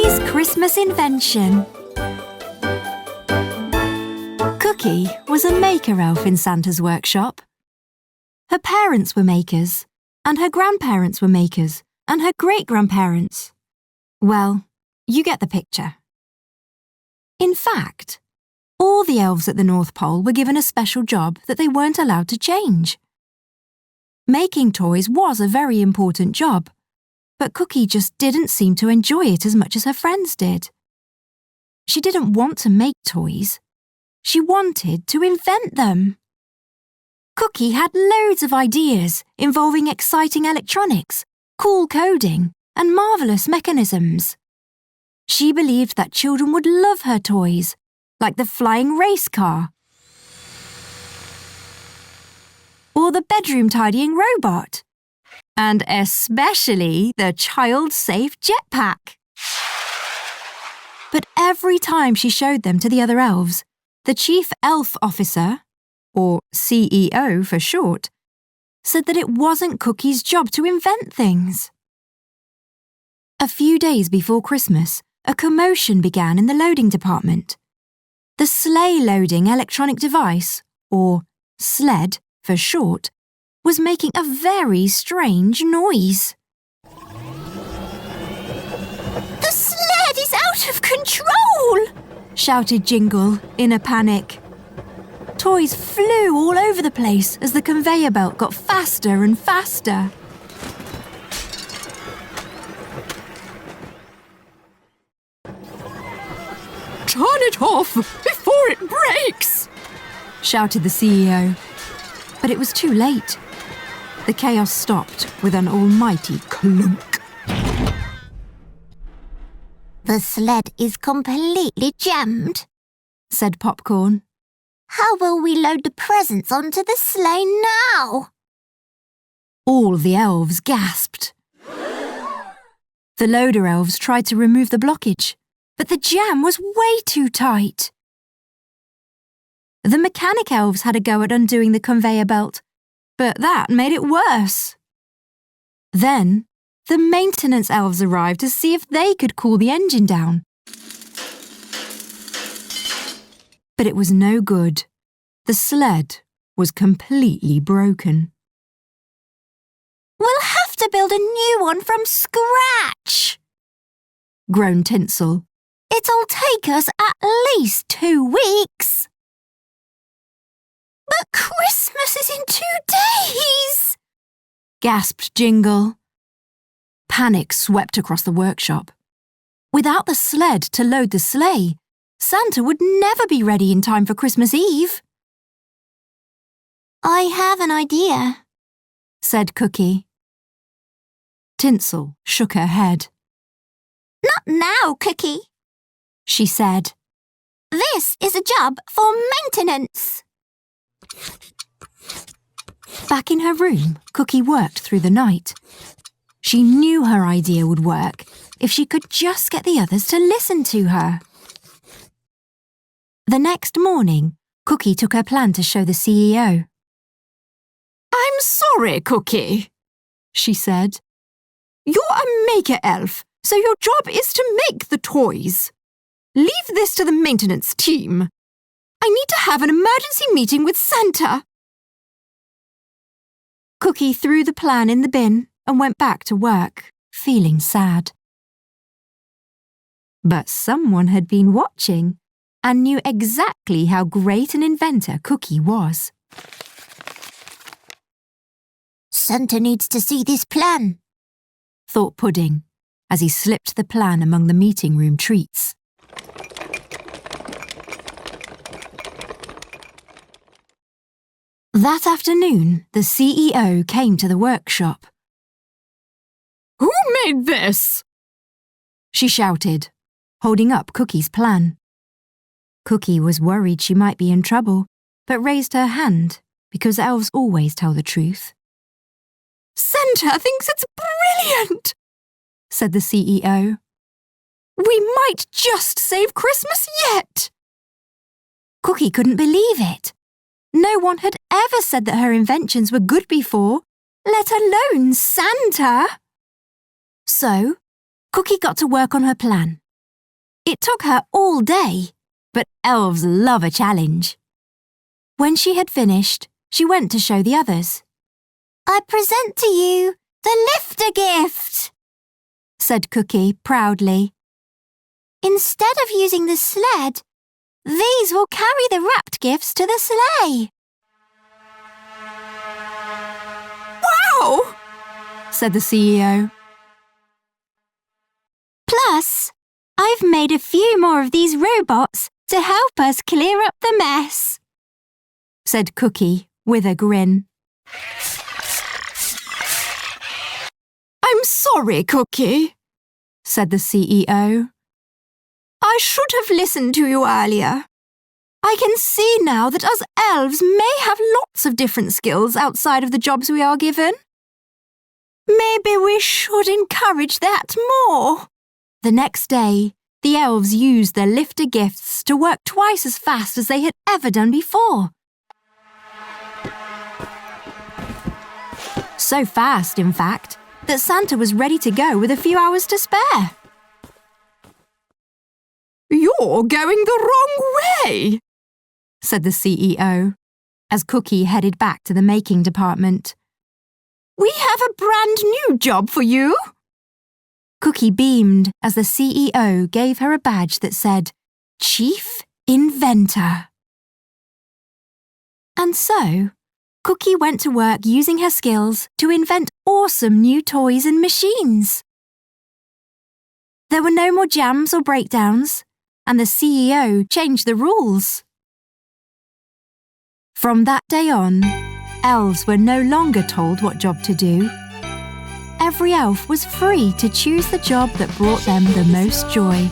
Cookie's Christmas Invention. Cookie was a maker elf in Santa's workshop. Her parents were makers, and her grandparents were makers, and her great-grandparents. Well, you get the picture. In fact, all the elves at the North Pole were given a special job that they weren't allowed to change. Making toys was a very important job, but Cookie just didn't seem to enjoy it as much as her friends did. She didn't want to make toys. She wanted to invent them. Cookie had loads of ideas involving exciting electronics, cool coding, and marvelous mechanisms. She believed that children would love her toys, like the flying race car or the bedroom tidying robot, and especially the child-safe jetpack. But every time she showed them to the other elves, the chief elf officer, or CEO for short, said that it wasn't Cookie's job to invent things. A few days before Christmas, a commotion began in the loading department. The sleigh loading electronic device, or SLED for short, was making a very strange noise. "The sled is out of control!" shouted Jingle in a panic. Toys flew all over the place as the conveyor belt got faster and faster. "Turn it off before it breaks!" shouted the CEO. But it was too late. The chaos stopped with an almighty clunk. "The sled is completely jammed," said Popcorn. "How will we load the presents onto the sleigh now?" All the elves gasped. The loader elves tried to remove the blockage, but the jam was way too tight. The mechanic elves had a go at undoing the conveyor belt, but that made it worse. Then, the maintenance elves arrived to see if they could cool the engine down. But it was no good. The sled was completely broken. "We'll have to build a new one from scratch," groaned Tinsel. "It'll take us at least 2 weeks." "But Christmas is in 2 days!" gasped Jingle. Panic swept across the workshop. Without the sled to load the sleigh, Santa would never be ready in time for Christmas Eve. "I have an idea," said Cookie. Tinsel shook her head. "Not now, Cookie," she said. "This is a job for maintenance." Back in her room, Cookie worked through the night. She knew her idea would work if she could just get the others to listen to her. The next morning, Cookie took her plan to show the CEO. "I'm sorry, Cookie," she said. "You're a maker elf, so your job is to make the toys. Leave this to the maintenance team. I need to have an emergency meeting with Santa." Cookie threw the plan in the bin and went back to work, feeling sad. But someone had been watching and knew exactly how great an inventor Cookie was. "Santa needs to see this plan," thought Pudding, as he slipped the plan among the meeting room treats. That afternoon, the CEO came to the workshop. "Who made this?" she shouted, holding up Cookie's plan. Cookie was worried she might be in trouble, but raised her hand because elves always tell the truth. "Santa thinks it's brilliant," said the CEO. "We might just save Christmas yet." Cookie couldn't believe it. No one had ever said that her inventions were good before, let alone Santa. So, Cookie got to work on her plan It took her all day, but elves love a challenge. When she had finished, she went to show the others. I present to you the lifter gift, said Cookie proudly. Instead of using the sled, these will carry the wrapped gifts to the sleigh. Wow! said the CEO. Plus, I've made a few more of these robots to help us clear up the mess, said Cookie with a grin. I'm sorry, Cookie, said the CEO. I should have listened to you earlier. I can see now that us elves may have lots of different skills outside of the jobs we are given. Maybe we should encourage that more. The next day, the elves used their lifter gifts to work twice as fast as they had ever done before. So fast, in fact, that Santa was ready to go with a few hours to spare. You're going the wrong way, said the CEO, as Cookie headed back to the making department. We have a brand new job for you. Cookie beamed as the CEO gave her a badge that said, Chief Inventor. And so, Cookie went to work using her skills to invent awesome new toys and machines. There were no more jams or breakdowns, and the CEO changed the rules. From that day on, elves were no longer told what job to do. Every elf was free to choose the job that brought them the most joy.